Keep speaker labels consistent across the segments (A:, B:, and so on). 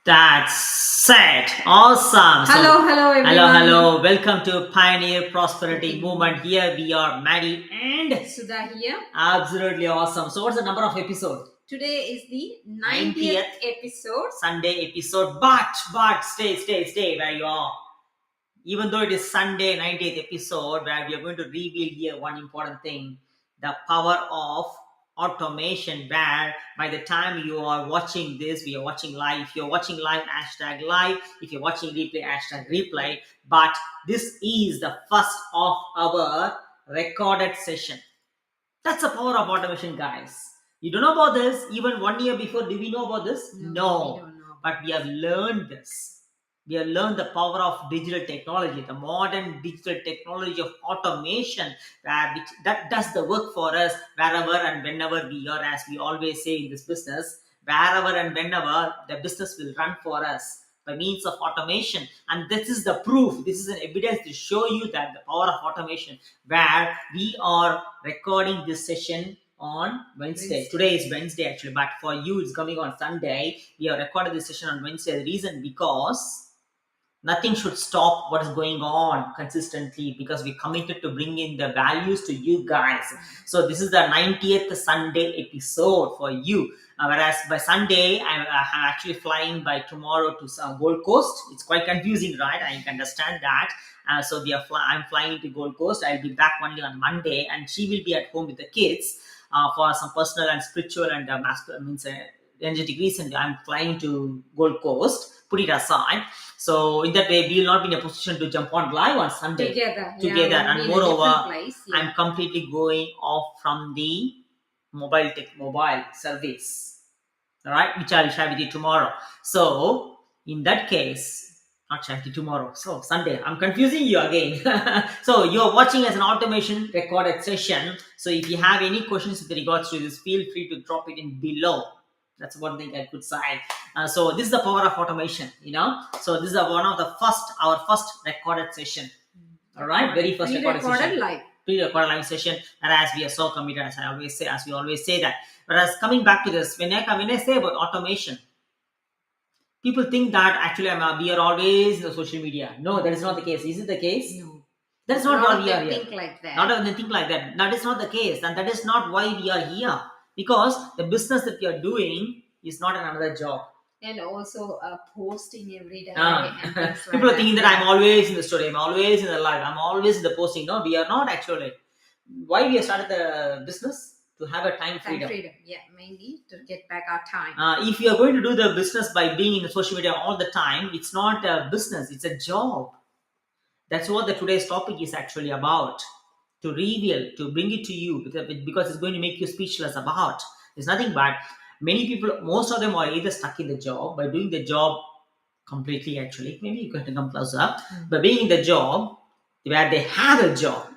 A: That's it. Awesome.
B: Hello,
A: So,
B: hello
A: hello,
B: everyone.
A: hello. Welcome to Pioneer Prosperity
B: Pretty
A: Movement. Here we are, Maddie, and
B: Sudha here.
A: absolutely awesome. So, what's the number of episode?
B: Today is the 90th
A: 90th
B: episode.
A: Sunday episode. But stay where you are. Even though it is Sunday 90th episode, where we are going to reveal here one important thing, the power of automation, where by the time you are watching this, we are watching live. If you're watching live, hashtag live. If you're watching replay, hashtag replay. But this is the first of our recorded session. That's the power of automation, guys. You don't know about this. Even 1 year before, do we know about this?
B: No, we don't know.
A: But we have learned this. We have learned the power of digital technology, the modern digital technology of automation, that does the work for us wherever and whenever we are, as we always say in this business, wherever and whenever the business will run for us by means of automation. And this is the proof, this is an evidence to show you that the power of automation, where we are recording this session on Wednesday. Today is Wednesday actually, but for you it's coming on Sunday. We have recorded this session on Wednesday. The reason, because nothing should stop what is going on consistently, because we committed to bring in the values to you guys. So this is the 90th Sunday episode for you. Whereas by Sunday, I'm actually flying by tomorrow to Gold Coast. It's quite confusing, right? I can understand that. So I'm flying to Gold Coast. I'll be back only on Monday, and she will be at home with the kids for some personal and spiritual and energetic reason. I'm flying to Gold Coast. Put it aside. So in that way, we will not be in a position to jump on live on Sunday
B: Together.
A: together.
B: Yeah,
A: And
B: we'll be in a different
A: moreover,
B: place. Yeah.
A: I'm completely going off from the mobile service. All right, which I will share with you tomorrow. So in that case, not share with you tomorrow. So Sunday, I'm confusing you again. So you're watching as an automation recorded session. So if you have any questions with regards to this, feel free to drop it in below. That's one thing I could say. So this is the power of automation. So this is our first recorded session. All right, very first recorded session.
B: Live.
A: Pre-recorded live session, and as we are so committed, as we always say that. Whereas coming back to this, when I say about automation, people think that actually we are always in the social media. No, that is not the case. Is it the case?
B: No.
A: That's not why we are here.
B: Think like that.
A: Not even think like that. That is not the case, and that is not why we are here. Because the business that we are doing is not another job.
B: And also posting every day.
A: And people are thinking that I'm always in the story, I'm always in the live, I'm always in the posting. No, we are not actually. Why we have started the business? To have a time freedom.
B: Yeah, mainly to get back our time.
A: If you are going to do the business by being in social media all the time, it's not a business, it's a job. That's what the today's topic is actually about. To reveal, to bring it to you, because it's going to make you speechless about. It's nothing but many people, most of them are either stuck in the job by doing the job completely actually. Maybe you can come closer. But being in the job where they have a job,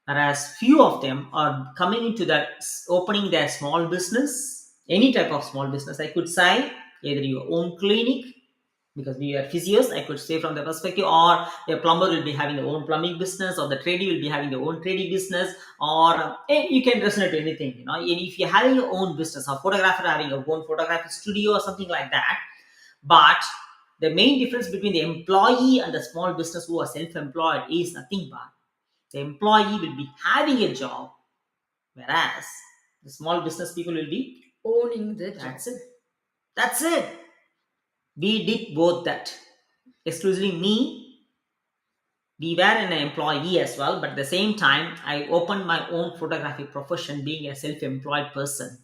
A: whereas few of them are coming into that, opening their small business, any type of small business, I could say, either your own clinic, because we are physios, I could say from the perspective, or a plumber will be having their own plumbing business, or the tradie will be having their own trading business, or you can resonate to anything. And if you're having your own business, or photographer having your own photography studio or something like that. But the main difference between the employee and the small business who are self-employed is nothing but the employee will be having a job, whereas the small business people will be
B: owning the job.
A: That's it. We did both that. Exclusively me, we were an employee as well, but at the same time, I opened my own photography profession being a self-employed person.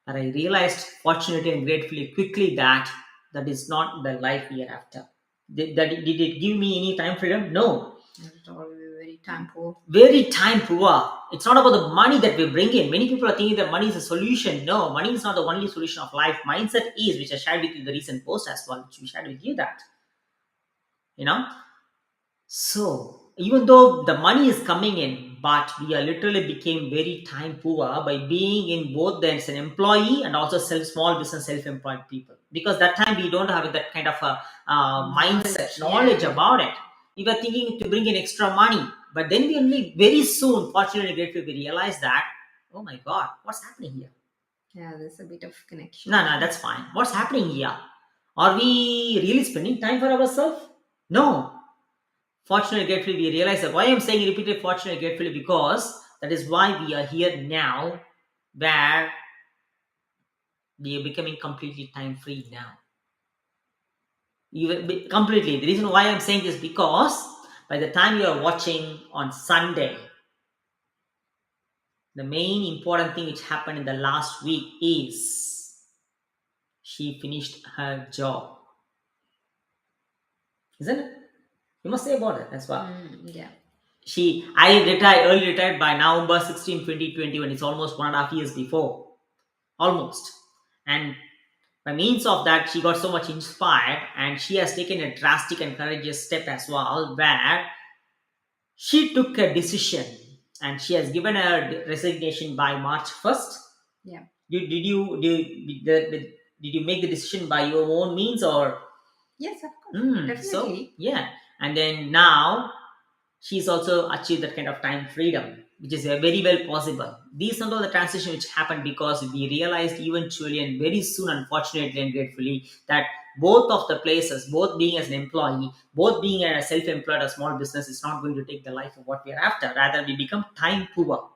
A: But I realized, fortunately and gratefully, quickly that is not the life we are after. Did it give me any time freedom? No.
B: It's all very time poor.
A: Very time poor. It's not about the money that we bring in. Many people are thinking that money is a solution. No, money is not the only solution of life. Mindset is, which I shared with you in the recent post as well, which we shared with you that. So even though the money is coming in, but we are literally became very time poor by being in both the as an employee and also small business self-employed people. Because that time we don't have that kind of a mindset, knowledge about it. We were thinking to bring in extra money, but then we only very soon, fortunately grateful, we realized that, oh my God, what's happening here?
B: Yeah, there's a bit of connection.
A: No, that's fine. What's happening here? Are we really spending time for ourselves? No. Fortunately, gratefully, we realize that. Why I'm saying repeated fortunately, gratefully, because that is why we are here now, where we are becoming completely time free now. Completely. The reason why I'm saying this because by the time you are watching on Sunday, the main important thing which happened in the last week is she finished her job, isn't it? You must say about it as well.
B: Yeah.
A: I early retired by November 16, 2021. It's almost 1.5 years before, almost. And by means of that, she got so much inspired, and she has taken a drastic and courageous step as well, where she took a decision and she has given her resignation by March 1st.
B: Yeah.
A: Did you make the decision by your own means, or
B: Yes, of course.
A: so
B: Definitely.
A: yeah? And then now she's also achieved that kind of time freedom, which is very well possible. These are all the transition which happened because we realized eventually and very soon, unfortunately and gratefully, that both of the places, both being as an employee, both being a self-employed or small business, is not going to take the life of what we are after. Rather, we become time poor.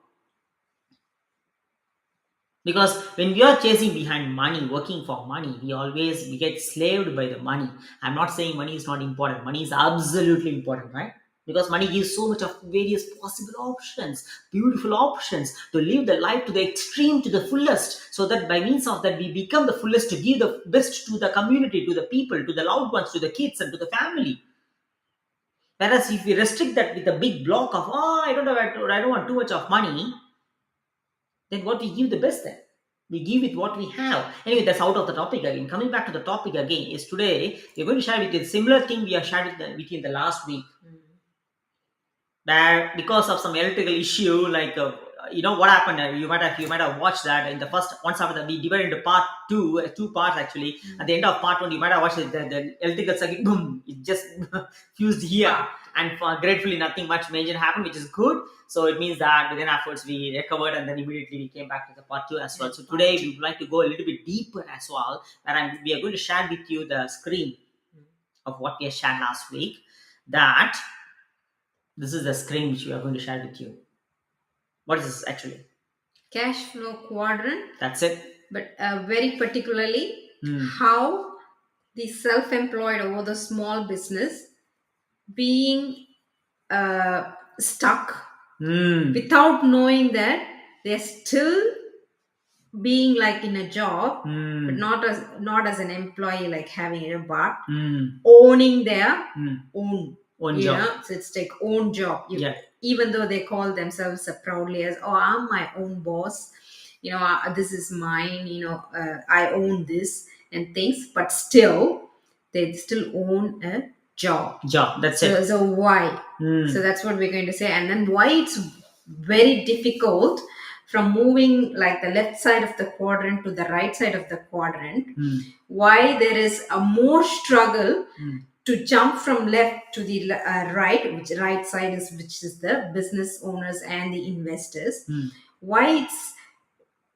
A: Because when we are chasing behind money, working for money, we get slaved by the money. I'm not saying money is not important. Money is absolutely important, right? Because money gives so much of various possible options, beautiful options to live the life to the extreme, to the fullest, so that by means of that we become the fullest to give the best to the community, to the people, to the loved ones, to the kids, and to the family. Whereas if we restrict that with a big block of I don't want too much of money, then what we give the best then? We give it what we have. Anyway, that's out of the topic again. Coming back to the topic again, is today we're going to share with you a similar thing we have shared with you in the last week. That because of some electrical issue, like what happened, you might have watched that in the first. Once after that, we divided into part two parts actually. At the end of part one, you might have watched the electrical circuit, boom, it just fused here, and gratefully nothing much major happened, which is good. So it means that within efforts we recovered, and then immediately we came back to the part two as well. So today we would like to go a little bit deeper as well, where we are going to share with you the screen of what we have shared last week. That this is the screen which we are going to share with you. What is this actually?
B: Cash flow quadrant,
A: That's it.
B: but very particularly
A: Hmm.
B: how the self-employed or the small business being stuck without knowing that they're still being like in a job, but not as an employee, like having a but owning their own
A: job.
B: so it's like own job.
A: Yeah.
B: Even though they call themselves proudly as, oh, I'm my own boss, this is mine, I own this and things, but still they still own a job.
A: That's it.
B: So why? So that's what we're going to say, and then why it's very difficult from moving like the left side of the quadrant to the right side of the quadrant. Why there is a more struggle to jump from left to the right, which right side which is the business owners and the investors. Why it's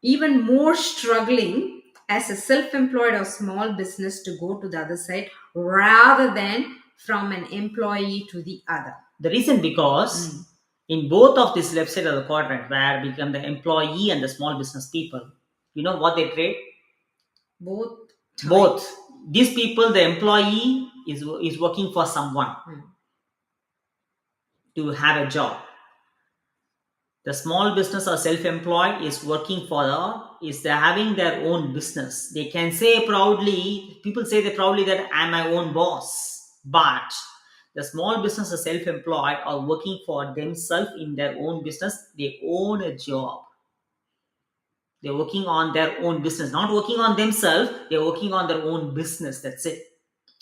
B: even more struggling as a self-employed or small business to go to the other side rather than from an employee to the other.
A: The reason because in both of this left side of the quadrant, where become the employee and the small business people, you know what they trade?
B: Both.
A: These people, the employee is working for someone to have a job. The small business or self-employed is working they're having their own business. They can say proudly, people say they proudly that I'm my own boss. But the small business or self-employed are working for themselves in their own business. They own a job. They're working on their own business, not working on themselves. They're working on their own business. That's it.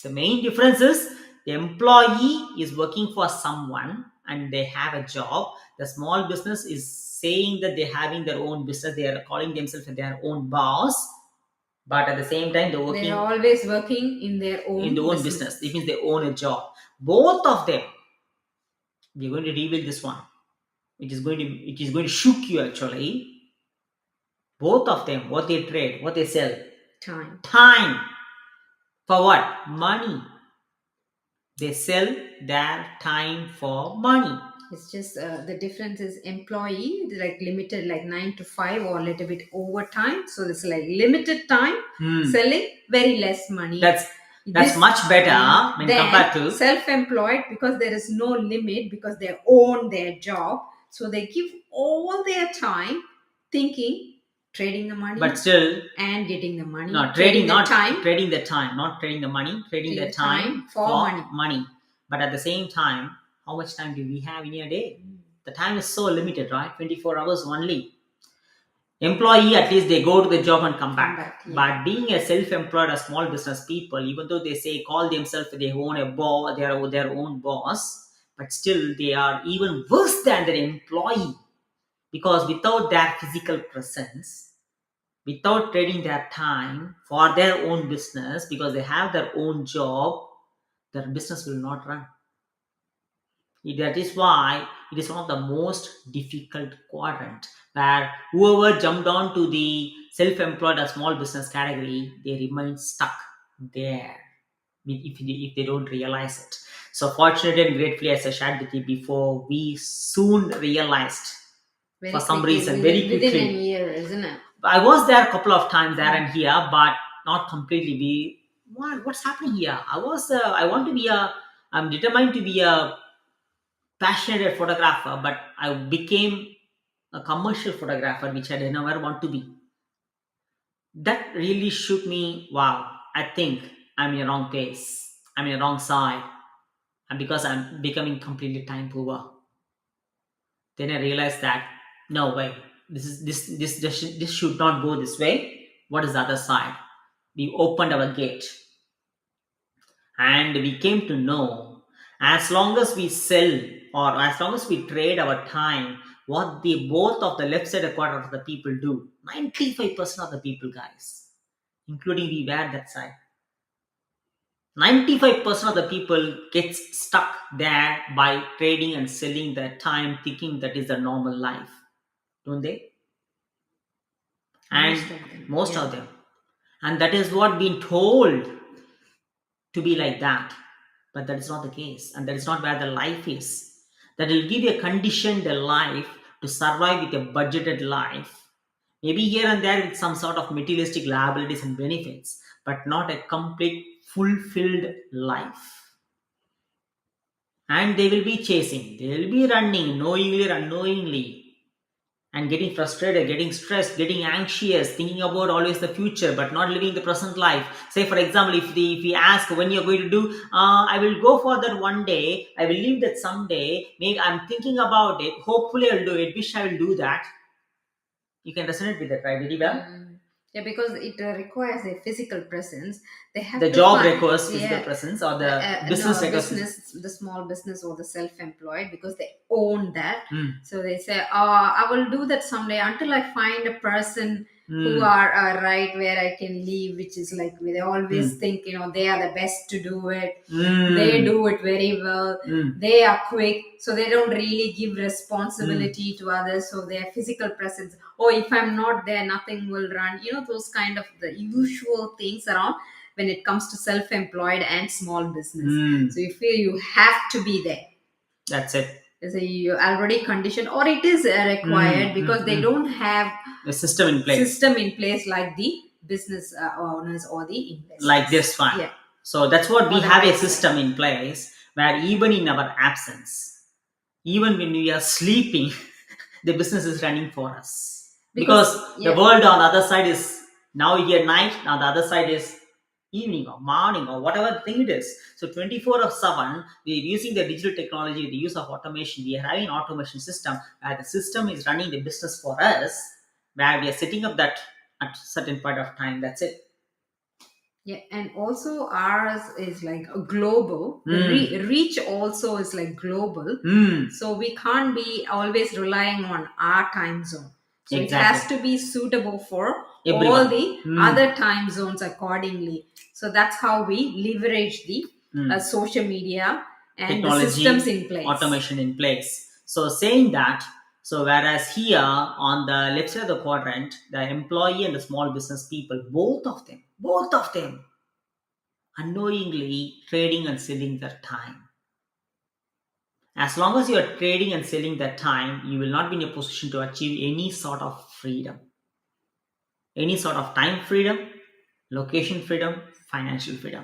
A: The main difference is the employee is working for someone and they have a job. The small business is saying that they're having their own business. They are calling themselves their own boss, but at the same time
B: they're always working in their own
A: business. It means they own a job. Both of them, we're going to reveal this one. It is going to shock you actually. Both of them, what they trade, what they sell,
B: time.
A: For what? Money. They sell their time for money.
B: It's just the difference is employee like limited like 9 to 5 or a little bit overtime. So it's like limited time selling very less money.
A: That's much better when compared to
B: self-employed because there is no limit because they own their job. So they give all their time thinking, trading the money,
A: but still
B: and getting the money.
A: no trading, not
B: time,
A: trading the time, not trading the money, trading the time
B: for
A: money. But at the same time, how much time do we have in a day? The time is so limited, right? 24 hours only. Employee, at least they go to the job and come back.
B: Yeah.
A: But being a self-employed or small business people, even though they say call themselves they own a boss, they are their own boss, but still they are even worse than their employee, because without their physical presence, without trading their time for their own business, because they have their own job, their business will not run. That is why it is one of the most difficult quadrant, where whoever jumped on to the self-employed or small business category, they remain stuck there if they don't realize it. So fortunately and gratefully, as I shared with you before, we soon realized for some reason very quickly.
B: Within a year, isn't it?
A: I was there a couple of times there and here, but not completely. What's happening here? I'm determined to be a passionate photographer, but I became a commercial photographer, which I never want to be. That really shook me. Wow, I think I'm in the wrong place. I'm in the wrong side. And because I'm becoming completely time poor. Then I realized that no way. This should not go this way. What is the other side? We opened our gate. And we came to know, as long as we sell or as long as we trade our time, what the both of the left side and quarter of the people do, 95% of the people, guys, including we were that side, 95% of the people gets stuck there by trading and selling their time, thinking that is the normal life, don't they? And most of them, and that is what being told to be like that. But that is not the case, and that is not where the life is. That will give you a conditioned life to survive with a budgeted life, maybe here and there with some sort of materialistic liabilities and benefits, but not a complete fulfilled life. And they will be chasing, they will be running knowingly or unknowingly, and getting frustrated, getting stressed, getting anxious, thinking about always the future, but not living the present life. Say, for example, if we ask when you're going to do, I will go for that one day, I will leave that someday, maybe I'm thinking about it, hopefully I'll do it, wish I will do that. You can resonate with that, right? Very well.
B: Yeah, because it requires a physical presence. They have
A: the job requires physical presence, or the business requires
B: the small business or the self-employed, because they own that. So they say, I will do that someday until I find a person who are right where I can live, which is like they always think they are the best to do it. They do it very well. They are quick, so they don't really give responsibility to others. So their physical presence, if I'm not there, nothing will run, those kind of the usual things around when it comes to self-employed and small business. So you feel you have to be there.
A: That's it.
B: So you already conditioned, or it is required because they don't have
A: a system in place
B: like the business owners or the investors.
A: Like this one. Yeah. So that's what we have a system in place where even in our absence, even when we are sleeping, the business is running for us. Because the world on the other side is now here night, now the other side is evening or morning or whatever thing it is. So 24/7, we're using the digital technology, the use of automation. We are having an automation system where the system is running the business for us, where we are setting up that at a certain point of time. That's it.
B: Yeah, and also ours is like a global. The reach also is like global. So we can't be always relying on our time zone. So it has to be suitable for everyone. All the other time zones accordingly. So that's how we leverage the social media and technology, the systems in place.
A: Automation in place. So saying that, so whereas here on the left side of the quadrant, the employee and the small business people, both of them unknowingly trading and selling their time. As long as you are trading and selling their time, you will not be in a position to achieve any sort of freedom, any sort of time freedom, location freedom, financial freedom.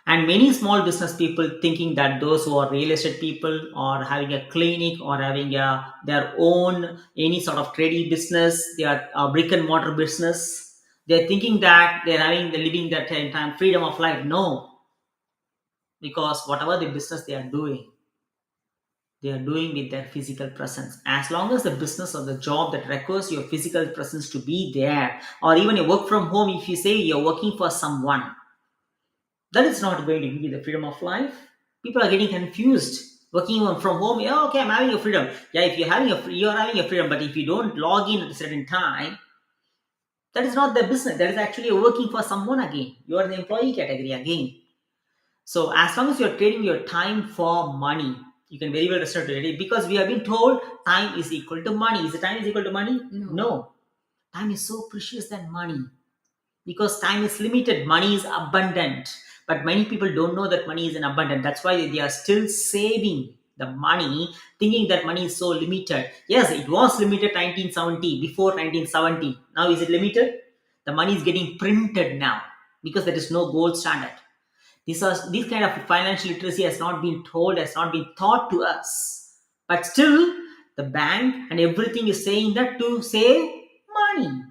A: And many small business people thinking that those who are real estate people or having a clinic or having their own any sort of trading business, they are a brick and mortar business, they're thinking that they're having the living that time freedom of life. No, because whatever the business they are doing with their physical presence. As long as the business or the job that requires your physical presence to be there, or even a work from home, if you say you're working for someone, that is not going to give you the freedom of life. People are getting confused. Working from home, yeah, okay, I'm having a freedom. Yeah, if you're having a freedom, but if you don't log in at a certain time, that is not the business. That is actually working for someone again. You are in the employee category again. So as long as you're trading your time for money, you can very well restrict it, because we have been told time is equal to money. Is the time is equal to money? No. Time is so precious than money, because time is limited. Money is abundant, but many people don't know that money is in abundant. That's why they are still saving the money, thinking that money is so limited. Yes, it was limited 1970, before 1970. Now is it limited? The money is getting printed now because there is no gold standard. This kind of financial literacy has not been told, has not been taught to us. But still, the bank and everything is saying that to save money.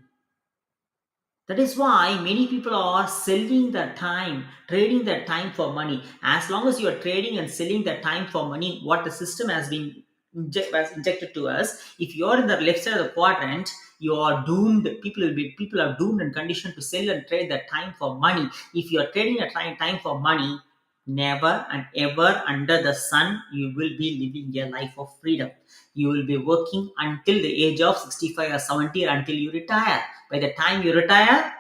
A: That is why many people are selling their time, trading their time for money. As long as you are trading and selling their time for money, what the system has been has injected to us, if you are in the left side of the quadrant, you are doomed. People are doomed and conditioned to sell and trade their time for money. If you are trading a time for money, never and ever under the sun you will be living a life of freedom. You will be working until the age of 65 or 70, or until you retire. By the time you retire,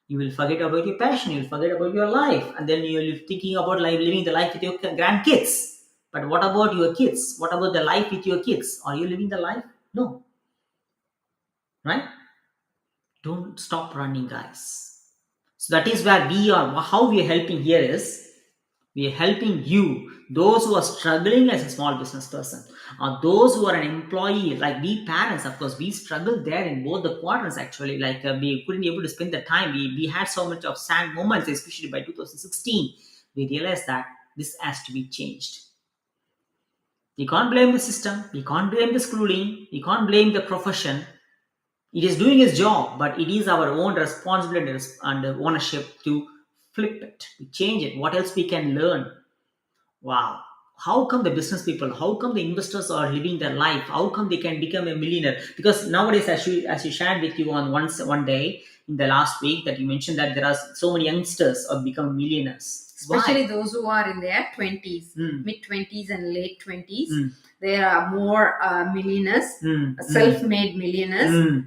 A: you will forget about your passion, you will forget about your life, and then you will be thinking about living the life with your grandkids. But what about your kids? What about the life with your kids? Are you living the life? No. Right? Don't stop running, guys. So that is where we are. How we are helping here is, we are helping you, those who are struggling as a small business person, or those who are an employee, like we parents. Of course, we struggle there in both the quadrants actually. We couldn't be able to spend the time. We had so much of sad moments, especially by 2016. We realized that this has to be changed. We can't blame the system, we can't blame the schooling, we can't blame the profession. It is doing its job, but it is our own responsibility and ownership to flip it, to change it. What else we can learn? Wow. How come the business people, how come the investors are living their life? How come they can become a millionaire? Because nowadays, as you shared with you on one day in the last week, that you mentioned that there are so many youngsters have become millionaires.
B: Especially
A: Why?
B: those who are in their 20s, mid 20s and late 20s.
A: Mm.
B: There are more millionaires,
A: Mm.
B: self-made millionaires.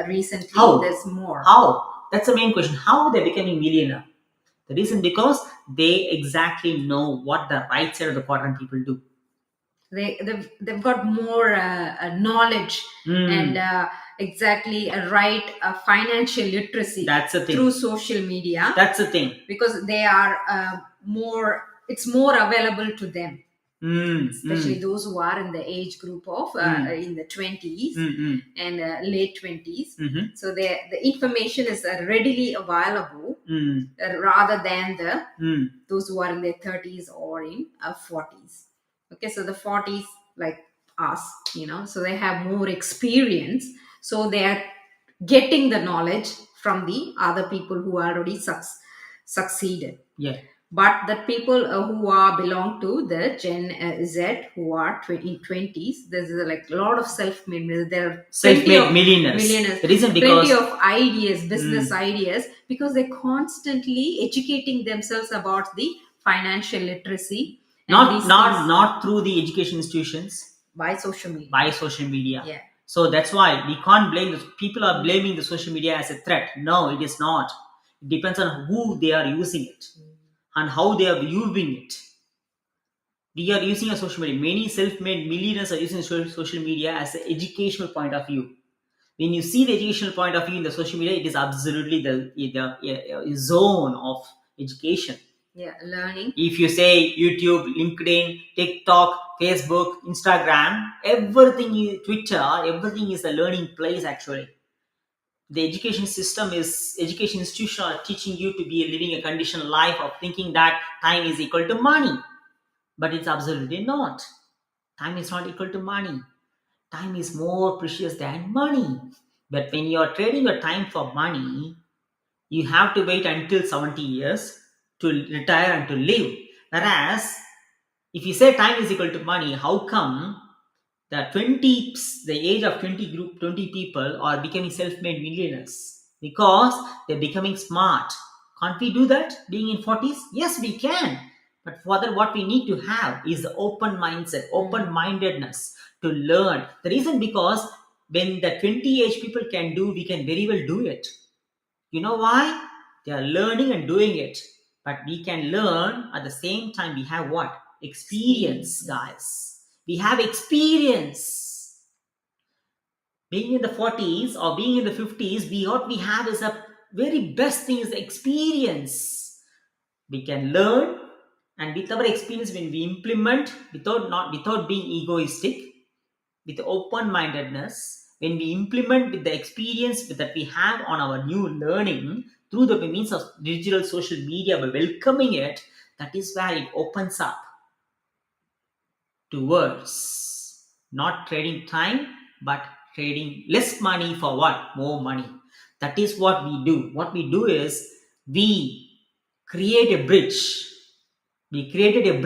B: Recently,
A: How?
B: there's more.
A: How? That's the main question. How they're becoming millionaire? The reason, because they exactly know what the right side of the quadrant people do.
B: They've got more knowledge and exactly a right financial literacy.
A: That's the thing.
B: Through social media.
A: That's the thing.
B: Because they are it's more available to them. Especially those who are in the age group of in the 20s and late 20s. So the information is readily available rather than those who are in their 30s or in 40s. Okay, so the 40s, like us, so they have more experience, so they are getting the knowledge from the other people who already succeeded.
A: Yeah.
B: But the people who belong to the Gen Z, who are in 20s, there's like a lot of self-made. There are
A: self-made millionaires. The reason, because
B: plenty of ideas, business ideas, because they're constantly educating themselves about the financial literacy.
A: Not through the education institutions.
B: By social media.
A: Yeah. So that's why we can't blame people are blaming the social media as a threat. No, it is not. It depends on who they are using it and how they are viewing it. We are using a social media. Many self-made millionaires are using social media as an educational point of view. When you see the educational point of view in the social media, it is absolutely the zone of education.
B: Yeah, learning.
A: If you say YouTube, LinkedIn, TikTok, Facebook, Instagram, everything is Twitter, everything is a learning place actually. The education institution are teaching you to be living a conditioned life of thinking that time is equal to money. But it's absolutely not. Time is not equal to money. Time is more precious than money. But when you are trading your time for money, you have to wait until 70 years to retire and to live. Whereas, if you say time is equal to money, how come the age of 20 people are becoming self-made millionaires? Because they're becoming smart. Can't we do that being in 40s? Yes, we can. But further, what we need to have is the open mindset, open mindedness to learn. The reason because when the 20 age people can do, we can very well do it. You know why? They are learning and doing it. But we can learn at the same time. We have what? Experience, guys. We have experience. Being in the 40s or being in the 50s, what we have is a very best thing is the experience. We can learn, and with our experience, when we implement without being egoistic, with open-mindedness, when we implement with the experience that we have on our new learning through the means of digital social media, by welcoming it, that is where it opens up towards not trading time but trading less money for what? More money. That is what we do. What we do is we create a bridge. We created a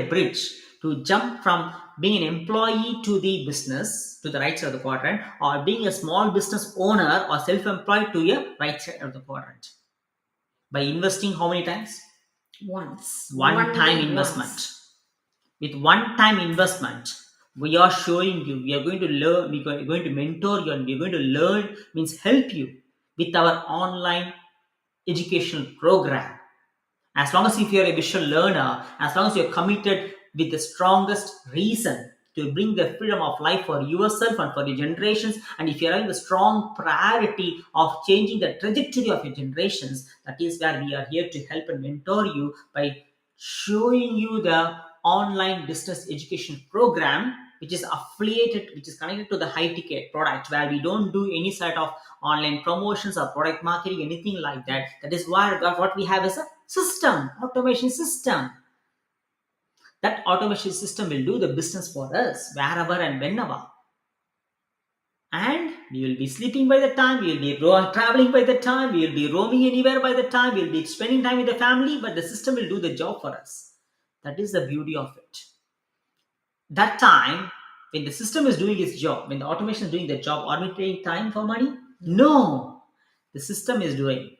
A: bridge to jump from being an employee to the business, to the right side of the quadrant, or being a small business owner or self-employed to a right side of the quadrant. By investing how many times?
B: Once.
A: One time investment.
B: Once.
A: With one-time investment, we are showing you, we are going to learn, we are going to mentor you, and we are going to learn, means help you with our online educational program. As long as if you are a visual learner, as long as you are committed with the strongest reason to bring the freedom of life for yourself and for your generations, and if you are having the strong priority of changing the trajectory of your generations, that is where we are here to help and mentor you by showing you the online business education program, which is affiliated, which is connected to the high ticket product, where we don't do any sort of online promotions or product marketing, anything like that. That is why what we have is a system, automation system. That automation system will do the business for us wherever and whenever. And we will be sleeping by the time, we will be traveling by the time, we will be roaming anywhere by the time, we will be spending time with the family, but the system will do the job for us. That is the beauty of it. That time, when the system is doing its job, when the automation is doing the job, are we paying time for money? No. The system is doing.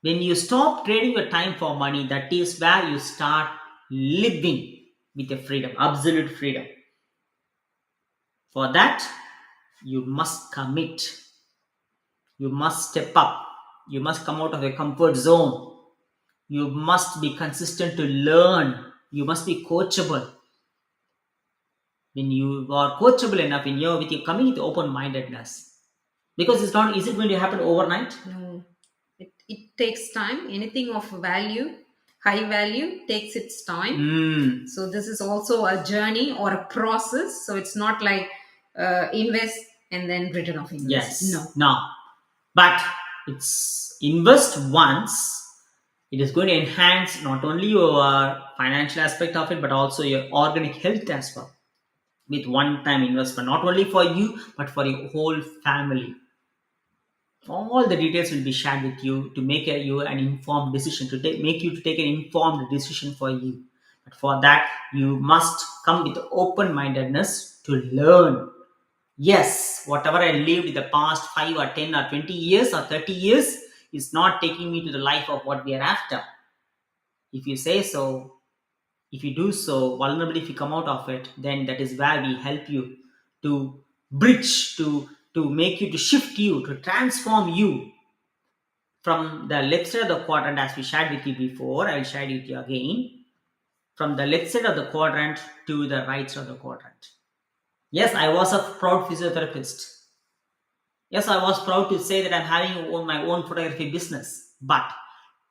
A: When you stop trading your time for money, that is where you start living with a freedom, absolute freedom. For that, you must commit. You must step up. You must come out of your comfort zone. You must be consistent to learn. You must be coachable. When you are coachable enough, when you're with your coming with open-mindedness, because it's not, is it going to happen overnight?
B: No. It takes time. Anything of value, high value, takes its time. So this is also a journey or a process. So it's not like invest and then return of invest.
A: Yes. No. But it's invest once. It is going to enhance not only your financial aspect of it, but also your organic health as well. With one-time investment, not only for you, but for your whole family. All the details will be shared with you to make you an informed decision, to make you to take an informed decision for you. But for that, you must come with open-mindedness to learn. Yes, whatever I lived in the past 5 or 10 or 20 years or 30 years is not taking me to the life of what we are after. If you say so, if you do so, vulnerably, if you come out of it, then that is where we help you to bridge, to make you, to shift you, to transform you from the left side of the quadrant, as we shared with you before. I will share it with you again. From the left side of the quadrant to the right side of the quadrant. Yes, I was a proud physiotherapist. Yes, I was proud to say that I'm having my own photography business. But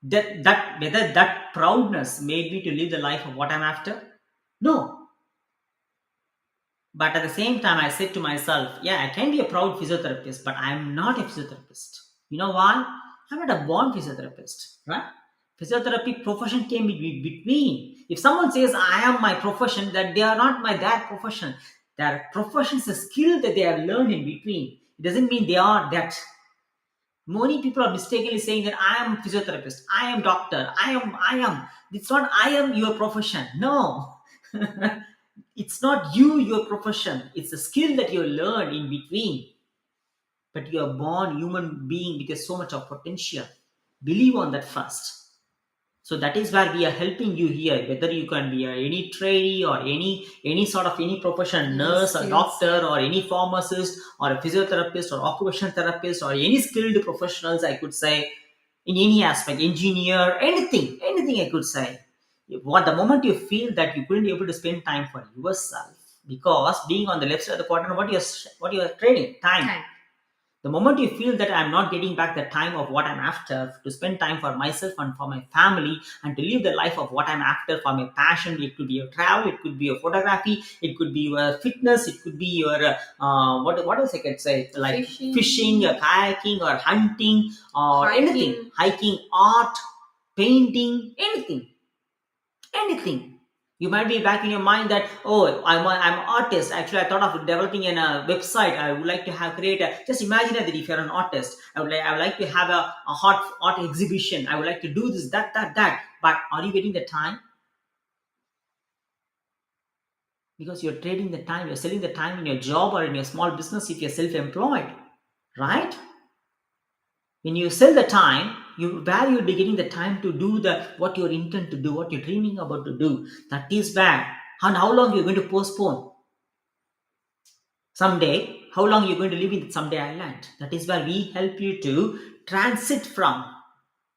A: that whether that proudness made me to live the life of what I'm after? No. But at the same time, I said to myself, yeah, I can be a proud physiotherapist, but I'm not a physiotherapist. You know why? I'm not a born physiotherapist, right? Physiotherapy profession came between. If someone says I am my profession, that they are not my that profession. Their profession is a skill that they have learned in between. It doesn't mean they are that. Many people are mistakenly saying that I am physiotherapist, I am doctor, I am. It's not I am your profession. No. It's not your profession. It's a skill that you learn in between. But you are born human being with so much of potential. Believe on that first. So that is where we are helping you here, whether you can be any trainee or any sort of any profession,
B: Any
A: nurse or
B: skills.
A: doctor or any pharmacist or a physiotherapist or occupational therapist or any skilled professionals, I could say, in any aspect, engineer, anything I could say. What the moment you feel that you couldn't be able to spend time for yourself, because being on the left side of the quadrant, what you're trading time.
B: Time.
A: The moment you feel that I'm not getting back the time of what I'm after, to spend time for myself and for my family, and to live the life of what I'm after for my passion, it could be your travel, it could be your photography, it could be your fitness, it could be your what else I could say, like fishing, kayaking, or hunting, or anything, hiking, art, painting, anything. You might be back in your mind that, oh, I'm an artist. Actually, I thought of developing a website. I would like to have create a, just imagine that if you're an artist, I would like to have a art exhibition. I would like to do this, that. But are you getting the time? Because you're trading the time, you're selling the time in your job or in your small business if you're self-employed, right? When you sell the time, where you'll be getting the time to do the what you're intent to do, what you're dreaming about to do. That is where. And how long you're going to postpone? Someday, how long you're going to live in someday island? That is where we help you to transit from.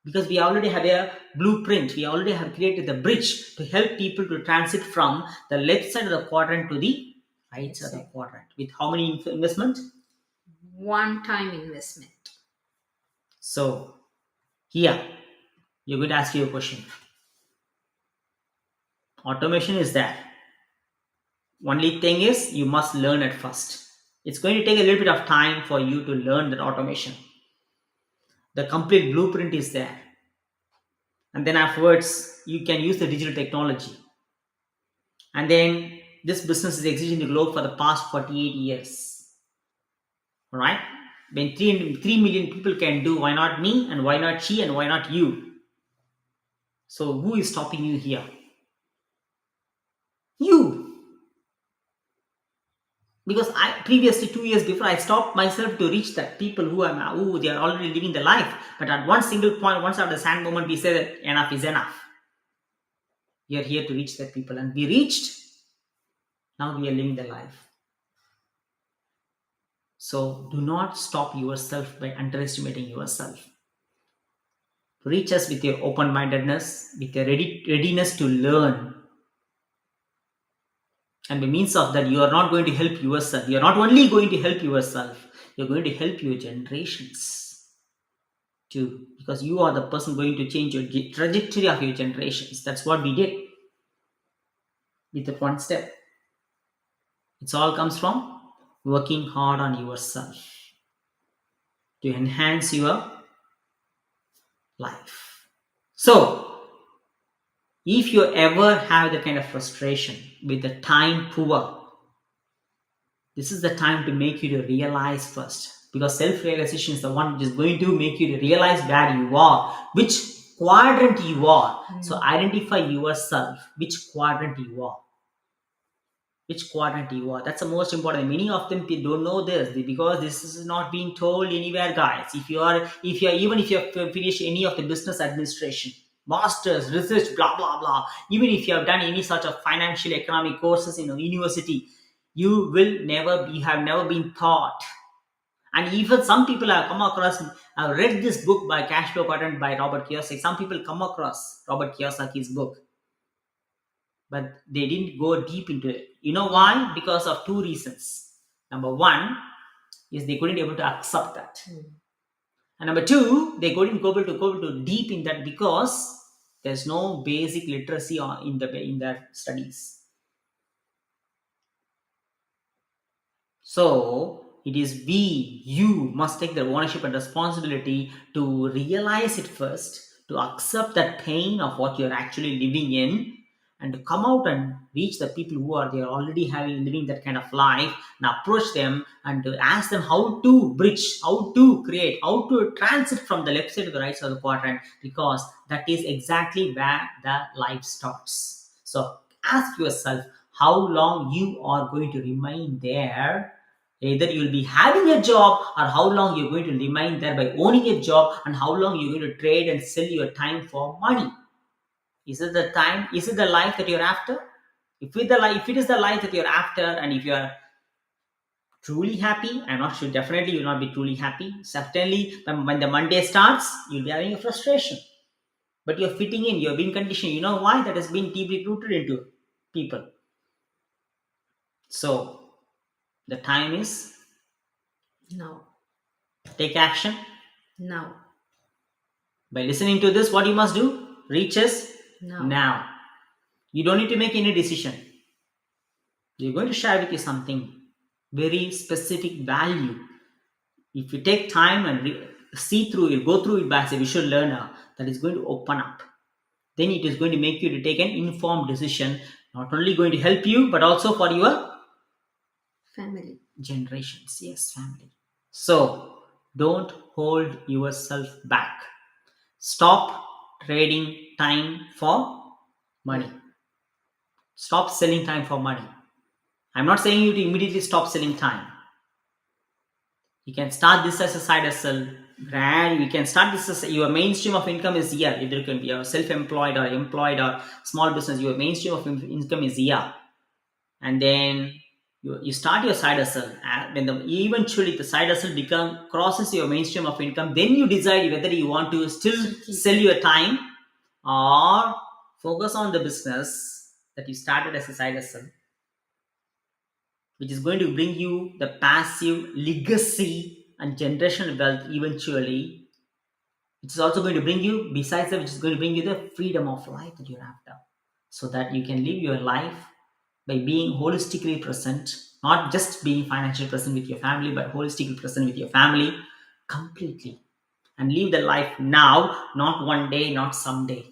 A: Because we already have a blueprint, we already have created the bridge to help people to transit from the left side of the quadrant to the right side of the quadrant. With how many investment?
B: One-time investment.
A: So here, you're going to ask you a question. Automation is there. Only thing is, you must learn it first. It's going to take a little bit of time for you to learn that automation. The complete blueprint is there. And then afterwards, you can use the digital technology. And then this business is existing in the globe for the past 48 years. All right? When 3 million people can do, why not me, and why not she, and why not you? So who is stopping you here? You. Because I previously 2 years before, I stopped myself to reach that people who they are already living the life. But at one single point, once after the sand moment, we said that enough is enough. We are here to reach that people, and we reached. Now we are living the life. So do not stop yourself by underestimating yourself. Reach us with your open-mindedness, with your readiness to learn. And by means of that, you are not going to help yourself. You are not only going to help yourself, you're going to help your generations too. Because you are the person going to change your trajectory of your generations. That's what we did with that one step. It all comes from working hard on yourself to enhance your life. So, if you ever have the kind of frustration with the time poor, this is the time to make you to realize first. Because self-realization is the one which is going to make you to realize where you are, which quadrant you are. So identify yourself, which quadrant you are. Which quadrant you are. That's the most important. Many of them don't know this because this is not being told anywhere, guys. If you have finished any of the business administration, masters, research, blah blah blah, even if you have done any sort of financial economic courses in a university, you have never been taught. And even some people have come across, I've read this book by Cash Flow Quadrant by Robert Kiyosaki. Some people come across Robert Kiyosaki's book, but they didn't go deep into it. You know why? Because of two reasons. Number one is they couldn't able to accept that. And number two, they couldn't go to deep in that because there's no basic literacy in their studies. So it is you must take the ownership and responsibility to realize it first, to accept that pain of what you're actually living in, and to come out and reach the people who are there already living that kind of life, and approach them and to ask them how to bridge, how to create, how to transit from the left side to the right side of the quadrant, because that is exactly where the life starts. So ask yourself how long you are going to remain there. Either you'll be having a job, or how long you're going to remain there by owning a job, and how long you're going to trade and sell your time for money. Is it the time? Is it the life that you're after? If it is the life that you're after, and if you are truly happy, I'm not sure. Definitely, you'll not be truly happy. Certainly, when the Monday starts, you'll be having a frustration. But you're fitting in. You're being conditioned. You know why? That has been deeply rooted into people. So the time is
B: Now.
A: take action.
B: Now.
A: By listening to this, what you must do? Reaches now. You don't need to make any decision. We're going to share with you something very specific value. If you take time and see through it, go through it as a visual learner, that is going to open up. Then it is going to make you to take an informed decision, not only going to help you, but also for your
B: family.
A: Generations. Yes, family. So don't hold yourself back. Stop trading time for money. Stop selling time for money. I'm not saying you to immediately stop selling time. You can start this as a side hustle. You can start this as your mainstream of income is here. Either it can be a self-employed or employed or small business. Your mainstream of income is here. And then you start your side hustle. When eventually the side hustle crosses your mainstream of income, then you decide whether you want to still sell your time or focus on the business that you started as a side hustle, which is going to bring you the passive legacy and generational wealth eventually. It is also going to bring you, besides that, which is going to bring you the freedom of life that you're after, so that you can live your life by being holistically present, not just being financially present with your family, but holistically present with your family completely, and live the life now, not one day, not someday.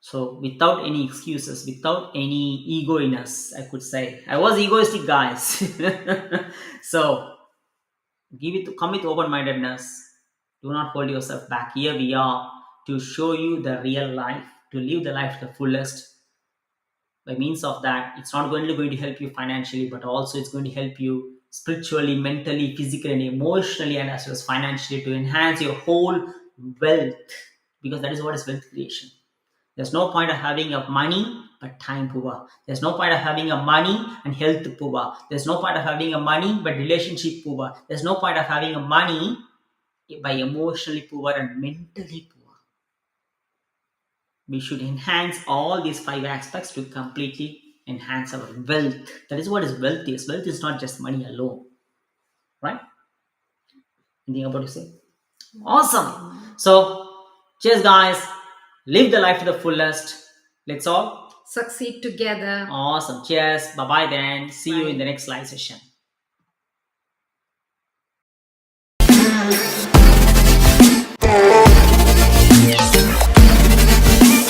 A: So without any excuses, without any ego in us, I could say I was egoistic, guys. So come with open-mindedness. Do not hold yourself back. Here we are to show you the real life, to live the life to the fullest. By means of that, it's not only going to help you financially, but also it's going to help you spiritually, mentally, physically, and emotionally, and as well as financially, to enhance your whole wealth, because that is what is wealth creation. There's no point of having a money but time poor. There's no point of having a money and health poor. There's no point of having a money but relationship poor. There's no point of having a money by emotionally poor and mentally poor. We should enhance all these 5 aspects to completely enhance our wealth. That is what is wealth is. Wealth is not just money alone. Right? Anything about to say? Awesome. So, cheers, guys. Live the life to the fullest. Let's all
B: succeed together.
A: Awesome. Cheers. Bye-bye then. See you in the next live session.